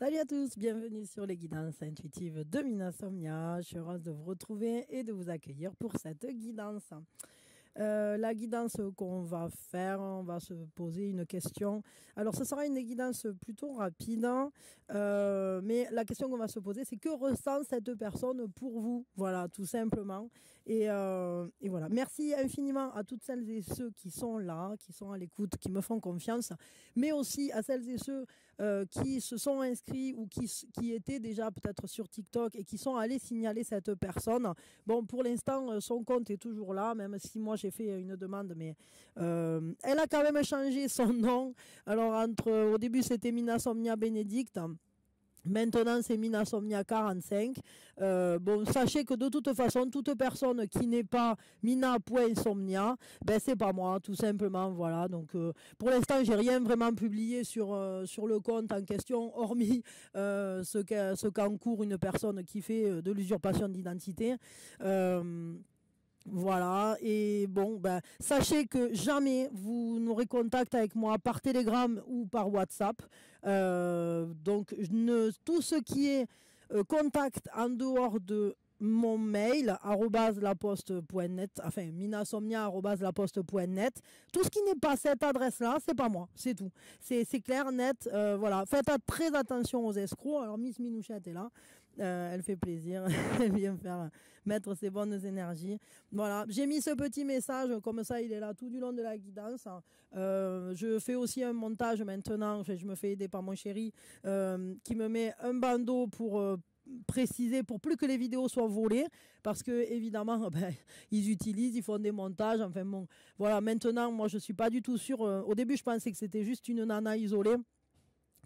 Salut à tous, bienvenue sur les guidances intuitives de Minasomnia. Je suis heureuse de vous retrouver et de vous accueillir pour cette guidance. La guidance qu'on va faire, on va se poser une question. Alors, ce sera une guidance plutôt rapide, mais la question qu'on va se poser, c'est que ressent cette personne pour vous? Voilà, tout simplement. Et voilà. Merci infiniment à toutes celles et ceux qui sont là, qui sont à l'écoute, qui me font confiance, mais aussi à celles et ceux qui se sont inscrits ou qui étaient déjà peut-être sur TikTok et qui sont allés signaler cette personne. Bon, pour l'instant, son compte est toujours là, même si moi j'ai fait une demande, mais elle a quand même changé son nom. Alors, au début, c'était Minasomnia Bénédicte. Maintenant, c'est Minasomnia 45. Bon, sachez que de toute façon, toute personne qui n'est pas Mina.somnia, ben c'est pas moi, tout simplement. Voilà. Donc, pour l'instant, j'ai rien vraiment publié sur le compte en question, hormis ce qu'encourt une personne qui fait de l'usurpation d'identité. Voilà, et bon, ben, sachez que jamais vous n'aurez contact avec moi par Telegram ou par WhatsApp. Donc, tout ce qui est contact en dehors de mon mail, @laposte.net, enfin, minasomnia@laposte.net. Tout ce qui n'est pas cette adresse-là, c'est pas moi, c'est tout. C'est clair, net, voilà. Faites très attention aux escrocs. Alors, Miss Minouchette est là. Elle fait plaisir. Elle vient mettre ses bonnes énergies. Voilà. J'ai mis ce petit message, comme ça, il est là tout du long de la guidance. Je fais aussi un montage maintenant. Je me fais aider par mon chéri, qui me met un bandeau pour, préciser pour plus que les vidéos soient volées, parce que évidemment ben, ils font des montages, enfin bon, voilà. Maintenant, moi je suis pas du tout sûre, au début je pensais que c'était juste une nana isolée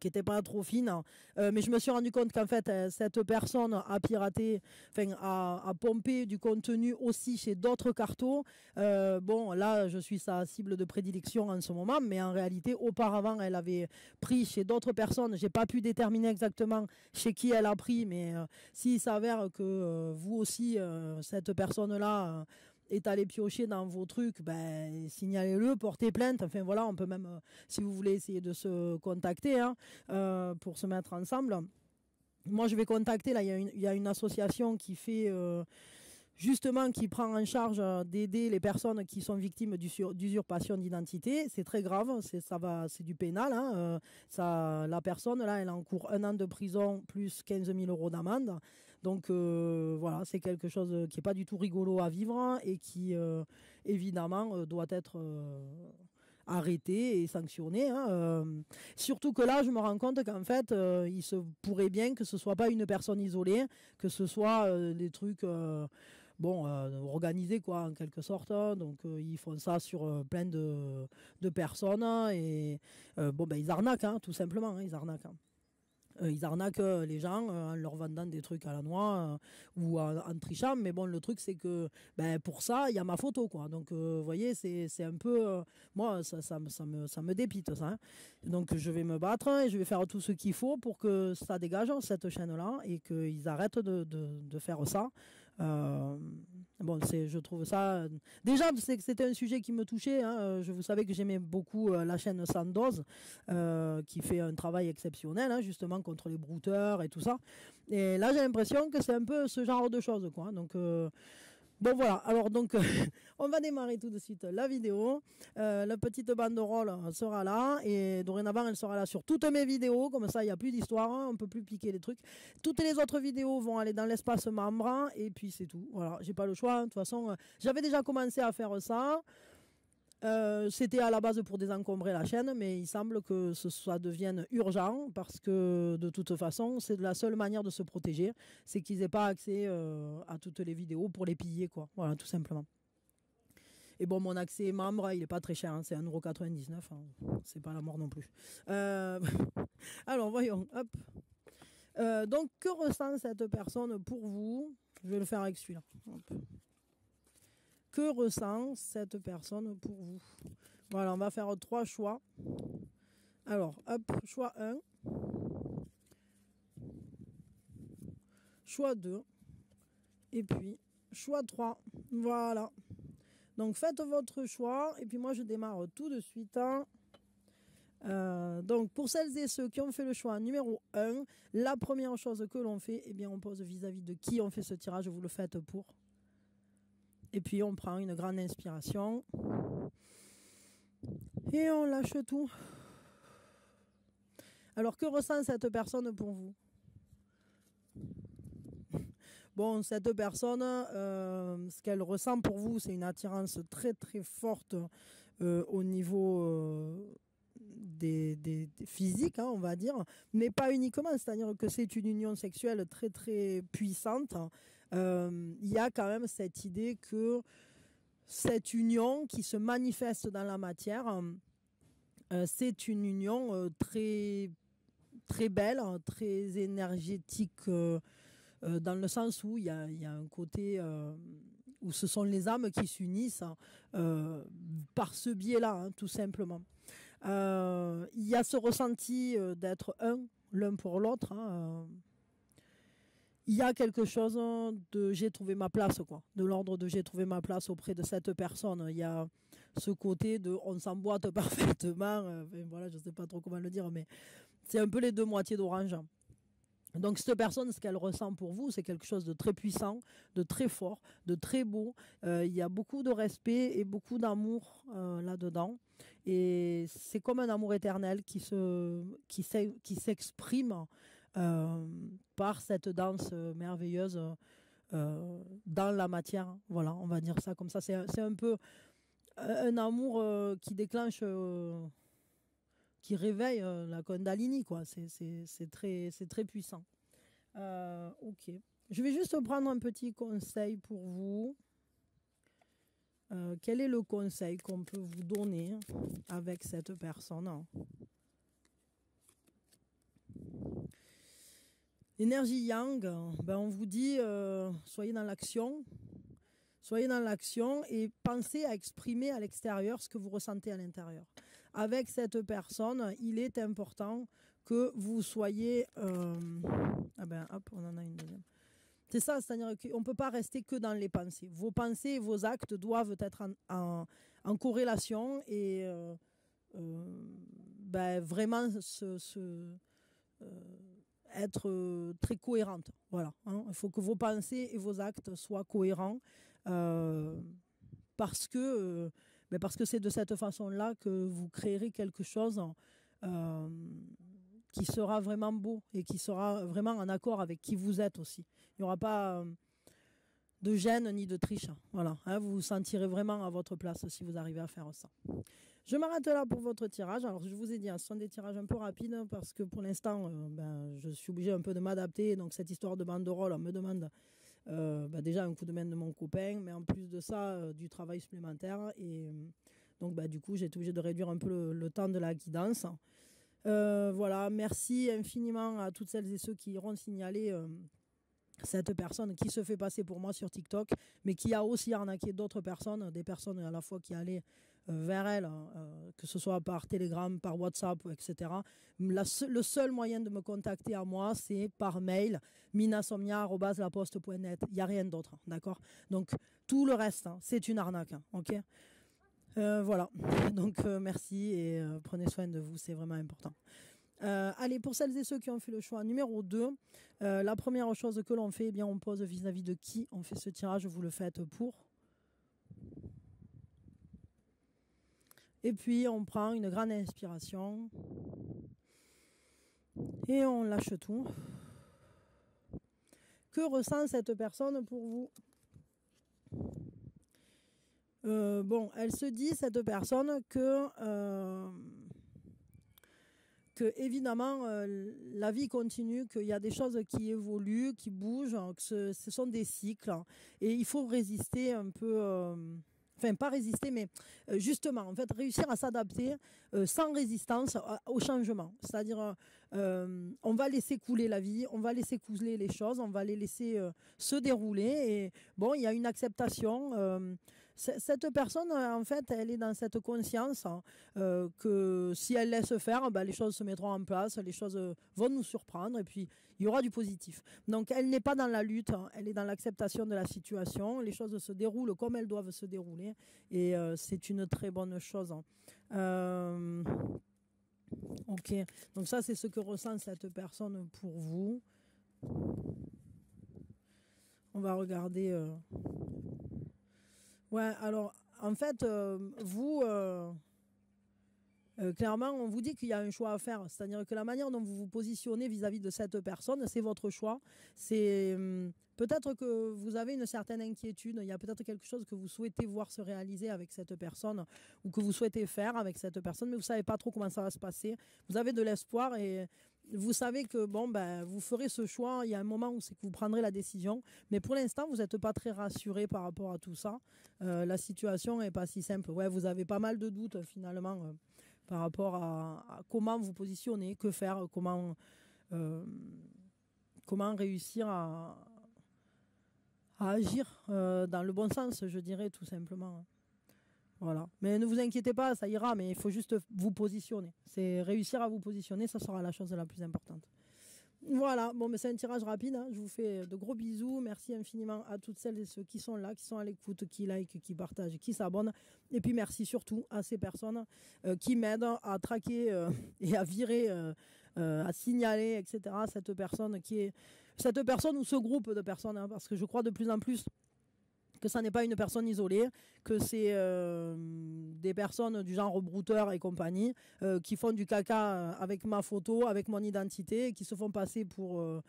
qui était pas trop fine, mais je me suis rendu compte qu'en fait cette personne a piraté, enfin a pompé du contenu aussi chez d'autres cartos. Bon, là je suis sa cible de prédilection en ce moment, mais en réalité auparavant elle avait pris chez d'autres personnes. J'ai pas pu déterminer exactement chez qui elle a pris, mais s'il s'avère que vous aussi cette personne là est allé piocher dans vos trucs, ben, signalez-le, portez plainte. Enfin voilà, on peut même, si vous voulez, essayer de se contacter, hein, pour se mettre ensemble. Moi, je vais contacter, là, il y a une association qui fait... justement, qui prend en charge d'aider les personnes qui sont victimes d'usurpation d'identité. C'est très grave, c'est du pénal, hein. La personne là, elle encourt 1 an de prison plus 15 000 euros d'amende. Donc voilà, c'est quelque chose qui est pas du tout rigolo à vivre et qui évidemment doit être arrêté et sanctionné, hein. Surtout que là, je me rends compte qu'en fait, il se pourrait bien que ce soit pas une personne isolée, que ce soit des trucs organisés, quoi, en quelque sorte. Donc ils font ça sur plein de personnes et bon, ben ils arnaquent, hein, tout simplement, hein, ils arnaquent, hein. Ils arnaquent les gens en leur vendant des trucs à la noix ou en trichant. Mais bon, le truc, c'est que ben, pour ça, il y a ma photo, quoi. Donc, vous voyez, c'est un peu... moi, ça me dépite, ça, hein. Donc, je vais me battre et je vais faire tout ce qu'il faut pour que ça dégage, cette chaîne-là, et qu'ils arrêtent de faire ça. Bon, je trouve ça... Déjà, c'était un sujet qui me touchait, hein. Vous savez que j'aimais beaucoup la chaîne Sandoz, qui fait un travail exceptionnel, hein, justement, contre les brouteurs et tout ça. Et là, j'ai l'impression que c'est un peu ce genre de choses, quoi. Donc, bon, voilà. Alors, donc, on va démarrer tout de suite la vidéo. La petite banderole sera là. Et dorénavant, elle sera là sur toutes mes vidéos. Comme ça, il n'y a plus d'histoire, hein. On ne peut plus piquer les trucs. Toutes les autres vidéos vont aller dans l'espace membre. Et puis, c'est tout. Voilà. J'ai pas le choix, hein. De toute façon, j'avais déjà commencé à faire ça. C'était à la base pour désencombrer la chaîne, mais il semble que ça devienne urgent parce que de toute façon, c'est la seule manière de se protéger, c'est qu'ils n'aient pas accès à toutes les vidéos pour les piller, quoi. Voilà, tout simplement. Et bon, mon accès membre, il n'est pas très cher, hein, c'est 1,99 €, hein. C'est pas la mort non plus. Alors, voyons, hop. Donc, que ressent cette personne pour vous? Je vais le faire avec celui-là. Hop. Que ressent cette personne pour vous? Voilà, on va faire 3 choix. Alors, hop, choix 1. Choix 2. Et puis, choix 3. Voilà. Donc, faites votre choix. Et puis, moi, je démarre tout de suite. Donc, pour celles et ceux qui ont fait le choix numéro 1, la première chose que l'on fait, eh bien, on pose vis-à-vis de qui on fait ce tirage, vous le faites pour. Et puis, on prend une grande inspiration. Et on lâche tout. Alors, que ressent cette personne pour vous? Bon, cette personne, ce qu'elle ressent pour vous, c'est une attirance très très forte au niveau des physiques, hein, on va dire, mais pas uniquement, c'est-à-dire que c'est une union sexuelle très très puissante. Il y a quand même cette idée que cette union qui se manifeste dans la matière, c'est une union très, très belle, très énergétique, dans le sens où il y a un côté où ce sont les âmes qui s'unissent par ce biais-là, hein, tout simplement. Il y a ce ressenti d'être l'un pour l'autre. Hein, il y a quelque chose de j'ai trouvé ma place, quoi, de l'ordre de j'ai trouvé ma place auprès de cette personne. Il y a ce côté de on s'emboîte parfaitement. Voilà, je ne sais pas trop comment le dire, mais c'est un peu les deux moitiés d'orange. Donc cette personne, ce qu'elle ressent pour vous, c'est quelque chose de très puissant, de très fort, de très beau. Il y a beaucoup de respect et beaucoup d'amour là-dedans. Et c'est comme un amour éternel qui s'exprime par cette danse merveilleuse dans la matière. Voilà, on va dire ça comme ça. C'est un peu un amour qui déclenche... qui réveille la Kundalini, quoi. C'est très puissant. Ok. Je vais juste prendre un petit conseil pour vous. Quel est le conseil qu'on peut vous donner avec cette personne? L'énergie yang, ben on vous dit soyez dans l'action. Soyez dans l'action et pensez à exprimer à l'extérieur ce que vous ressentez à l'intérieur. Avec cette personne, il est important que vous soyez... Ah ben hop, on en a une deuxième. C'est ça, c'est-à-dire qu'on ne peut pas rester que dans les pensées. Vos pensées et vos actes doivent être en corrélation et ben, vraiment être très cohérente. Voilà, hein. Il faut que vos pensées et vos actes soient cohérents parce que c'est de cette façon-là que vous créerez quelque chose qui sera vraiment beau et qui sera vraiment en accord avec qui vous êtes aussi. Il n'y aura pas de gêne ni de triche. Voilà, hein, vous vous sentirez vraiment à votre place si vous arrivez à faire ça. Je m'arrête là pour votre tirage. Alors, je vous ai dit, ce sont des tirages un peu rapides parce que pour l'instant, je suis obligée un peu de m'adapter. Donc, cette histoire de banderole me demande déjà un coup de main de mon copain, mais en plus de ça, du travail supplémentaire. Et donc, du coup, j'ai été obligée de réduire un peu le temps de la guidance. Voilà, merci infiniment à toutes celles et ceux qui iront signaler cette personne qui se fait passer pour moi sur TikTok, mais qui a aussi arnaqué d'autres personnes, des personnes à la fois qui allaient vers elle, que ce soit par Telegram, par WhatsApp, etc. Le seul moyen de me contacter à moi, c'est par mail, minasomnia@laposte.net. Il n'y a rien d'autre, d'accord? Donc, tout le reste, hein, c'est une arnaque, hein, ok? Voilà, donc merci et prenez soin de vous, c'est vraiment important. Allez, pour celles et ceux qui ont fait le choix numéro 2, la première chose que l'on fait, eh bien, on pose vis-à-vis de qui on fait ce tirage, vous le faites pour. Et puis, on prend une grande inspiration et on lâche tout. Que ressent cette personne pour vous? Bon, elle se dit, cette personne, que évidemment, la vie continue, qu'il y a des choses qui évoluent, qui bougent, que ce sont des cycles. Et il faut résister un peu... Enfin, pas résister, mais justement, en fait, réussir à s'adapter sans résistance au changement. C'est-à-dire, on va laisser couler la vie, on va laisser couler les choses, on va les laisser se dérouler. Et bon, il y a une acceptation. Cette personne, en fait, elle est dans cette conscience que si elle laisse faire, les choses se mettront en place, les choses vont nous surprendre et puis il y aura du positif. Donc, elle n'est pas dans la lutte, hein, elle est dans l'acceptation de la situation. Les choses se déroulent comme elles doivent se dérouler et c'est une très bonne chose. Ok, donc ça c'est ce que ressent cette personne pour vous. On va regarder. Ouais, alors en fait, vous, clairement, on vous dit qu'il y a un choix à faire. C'est-à-dire que la manière dont vous vous positionnez vis-à-vis de cette personne, c'est votre choix. C'est peut-être que vous avez une certaine inquiétude. Il y a peut-être quelque chose que vous souhaitez voir se réaliser avec cette personne ou que vous souhaitez faire avec cette personne, mais vous savez pas trop comment ça va se passer. Vous avez de l'espoir et vous savez que bon, ben, vous ferez ce choix. Il y a un moment où c'est que vous prendrez la décision, mais pour l'instant, vous n'êtes pas très rassuré par rapport à tout ça. La situation est pas si simple. Ouais, vous avez pas mal de doutes finalement. Par rapport à comment vous positionner, que faire, euh, comment réussir à agir dans le bon sens, je dirais tout simplement. Voilà. Mais ne vous inquiétez pas, ça ira, mais il faut juste vous positionner. C'est réussir à vous positionner, ça sera la chose la plus importante. Voilà, bon, mais c'est un tirage rapide. Hein. Je vous fais de gros bisous. Merci infiniment à toutes celles et ceux qui sont là, qui sont à l'écoute, qui like, qui partagent, qui s'abonnent. Et puis merci surtout à ces personnes qui m'aident à traquer et à virer, à signaler, etc. Cette personne ou ce groupe de personnes, hein, parce que je crois de plus en plus que ça n'est pas une personne isolée, que c'est des personnes du genre brouteur et compagnie qui font du caca avec ma photo, avec mon identité, qui se font passer pour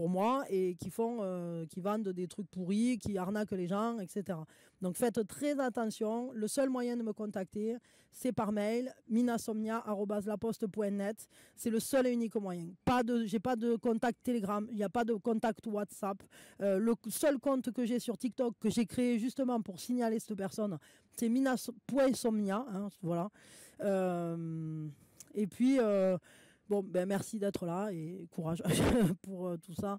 moi et qui vendent des trucs pourris, qui arnaquent les gens, etc. Donc faites très attention. Le seul moyen de me contacter, c'est par mail, minasomnia@laposte.net. C'est le seul et unique moyen. J'ai pas de contact Telegram, il n'y a pas de contact WhatsApp. Le seul compte que j'ai sur TikTok, que j'ai créé justement pour signaler cette personne, c'est minas.somnia. Hein, voilà. Et puis, bon, ben, merci d'être là et courage pour tout ça.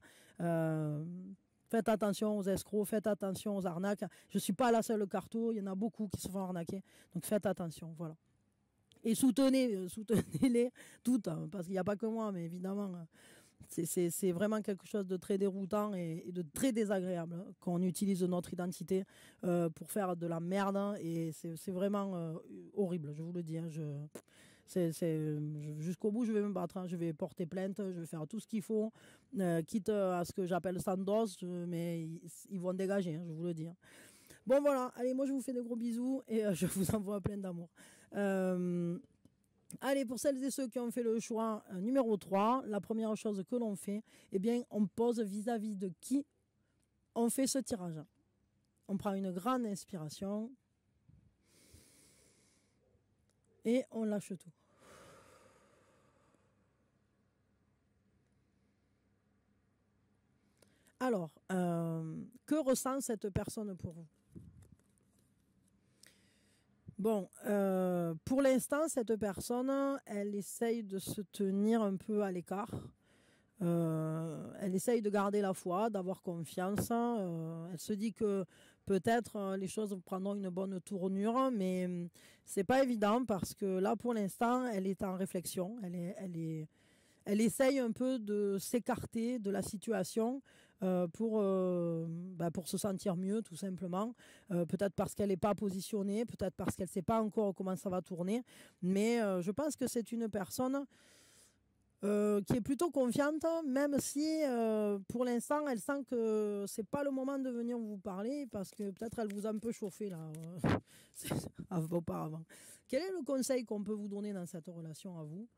Faites attention aux escrocs, faites attention aux arnaques. Je ne suis pas la seule carto, il y en a beaucoup qui se font arnaquer. Donc faites attention, voilà. Et soutenez-les toutes, hein, parce qu'il n'y a pas que moi, mais évidemment, c'est vraiment quelque chose de très déroutant et de très désagréable hein, qu'on utilise notre identité pour faire de la merde. Hein, et c'est vraiment horrible, je vous le dis. Hein, jusqu'au bout, je vais me battre. Hein, je vais porter plainte, je vais faire tout ce qu'il faut, quitte à ce que j'appelle Sandos, mais ils vont dégager, hein, je vous le dis. Hein. Bon voilà, allez, moi je vous fais des gros bisous et je vous envoie plein d'amour. Allez, pour celles et ceux qui ont fait le choix numéro 3, la première chose que l'on fait, eh bien, on pose vis-à-vis de qui on fait ce tirage. On prend une grande inspiration et on lâche tout. Alors, que ressent cette personne pour vous ? Bon, pour l'instant, cette personne, elle essaye de se tenir un peu à l'écart. Elle essaye de garder la foi, d'avoir confiance. Elle se dit que peut-être les choses prendront une bonne tournure, mais c'est pas évident parce que là, pour l'instant, elle est en réflexion. Elle essaye un peu de s'écarter de la situation pour se sentir mieux, tout simplement. Peut-être parce qu'elle n'est pas positionnée, peut-être parce qu'elle ne sait pas encore comment ça va tourner. Mais je pense que c'est une personne qui est plutôt confiante, même si pour l'instant, elle sent que c'est pas le moment de venir vous parler parce que peut-être elle vous a un peu chauffé là, auparavant. Quel est le conseil qu'on peut vous donner dans cette relation à vous ?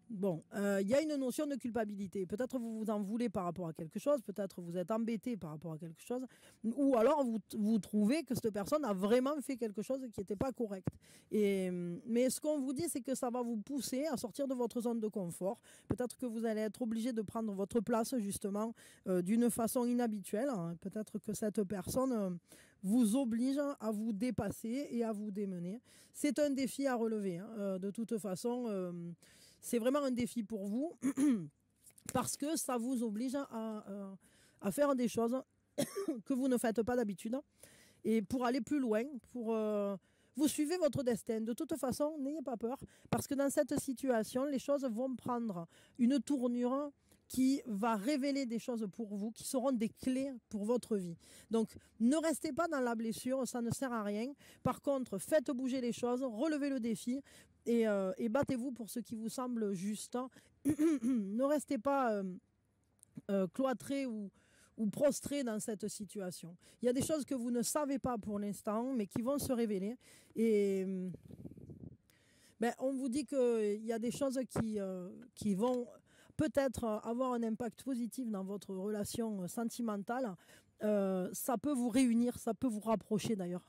Bon, il y a une notion de culpabilité. Peut-être vous vous en voulez par rapport à quelque chose, peut-être vous êtes embêté par rapport à quelque chose, ou alors vous trouvez que cette personne a vraiment fait quelque chose qui n'était pas correct. Mais ce qu'on vous dit, c'est que ça va vous pousser à sortir de votre zone de confort. Peut-être que vous allez être obligé de prendre votre place justement d'une façon inhabituelle. Hein. Peut-être que cette personne vous oblige à vous dépasser et à vous démener. C'est un défi à relever. Hein. De toute façon... c'est vraiment un défi pour vous parce que ça vous oblige à faire des choses que vous ne faites pas d'habitude. Et pour aller plus loin, vous suivez votre destin. De toute façon, n'ayez pas peur parce que dans cette situation, les choses vont prendre une tournure qui va révéler des choses pour vous, qui seront des clés pour votre vie. Donc, ne restez pas dans la blessure, ça ne sert à rien. Par contre, faites bouger les choses, relevez le défi et battez-vous pour ce qui vous semble juste. Ne restez pas cloîtré ou prostré dans cette situation. Il y a des choses que vous ne savez pas pour l'instant, mais qui vont se révéler. Et on vous dit qu'il y a des choses qui vont peut-être avoir un impact positif dans votre relation sentimentale. Ça peut vous réunir, ça peut vous rapprocher d'ailleurs,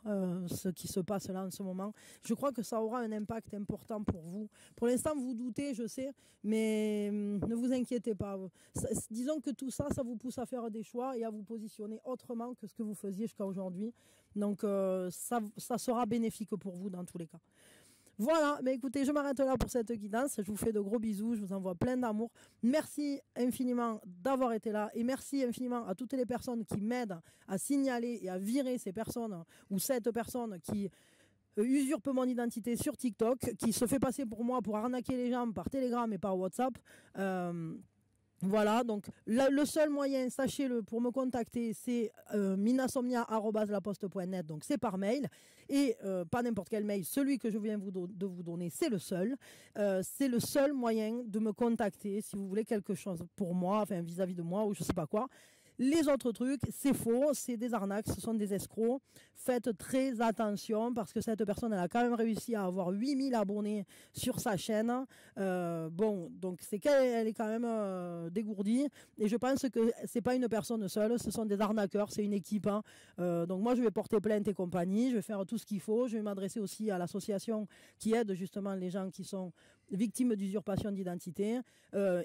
ce qui se passe là en ce moment. Je crois que ça aura un impact important pour vous. Pour l'instant, vous doutez, je sais, mais ne vous inquiétez pas. Disons que tout ça, ça vous pousse à faire des choix et à vous positionner autrement que ce que vous faisiez jusqu'à aujourd'hui. Donc, ça sera bénéfique pour vous dans tous les cas. Voilà, mais écoutez, je m'arrête là pour cette guidance. Je vous fais de gros bisous, je vous envoie plein d'amour. Merci infiniment d'avoir été là et merci infiniment à toutes les personnes qui m'aident à signaler et à virer ces personnes ou cette personne qui usurpe mon identité sur TikTok, qui se fait passer pour moi pour arnaquer les gens par Telegram et par WhatsApp. Voilà, donc le seul moyen, sachez-le, pour me contacter, c'est minasomnia@laposte.net, donc c'est par mail, et pas n'importe quel mail, celui que je viens de vous donner, c'est le seul moyen de me contacter si vous voulez quelque chose pour moi, enfin vis-à-vis de moi ou je sais pas quoi. Les autres trucs, c'est faux, c'est des arnaques, ce sont des escrocs. Faites très attention parce que cette personne, elle a quand même réussi à avoir 8000 abonnés sur sa chaîne. Donc c'est qu'elle est quand même dégourdie. Et je pense que c'est pas une personne seule, ce sont des arnaqueurs, c'est une équipe. Donc moi, je vais porter plainte et compagnie, je vais faire tout ce qu'il faut. Je vais m'adresser aussi à l'association qui aide justement les gens qui sont victimes d'usurpation d'identité.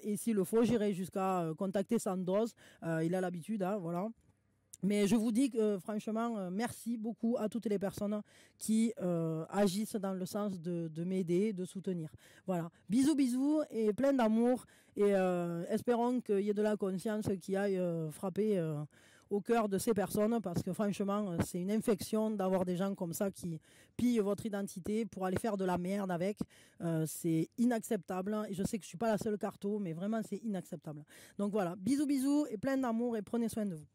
Et s'il le faut, j'irai jusqu'à contacter Sandoz. Il a l'habitude, voilà. Mais je vous dis que franchement, merci beaucoup à toutes les personnes qui agissent dans le sens de m'aider, de soutenir. Voilà. Bisous, bisous et plein d'amour. Et espérons qu'il y ait de la conscience qui aille frapper au cœur de ces personnes parce que franchement, c'est une infection d'avoir des gens comme ça qui pillent votre identité pour aller faire de la merde avec. C'est inacceptable. Et je sais que je ne suis pas la seule carto, mais vraiment, c'est inacceptable. Donc voilà, bisous, bisous et plein d'amour et prenez soin de vous.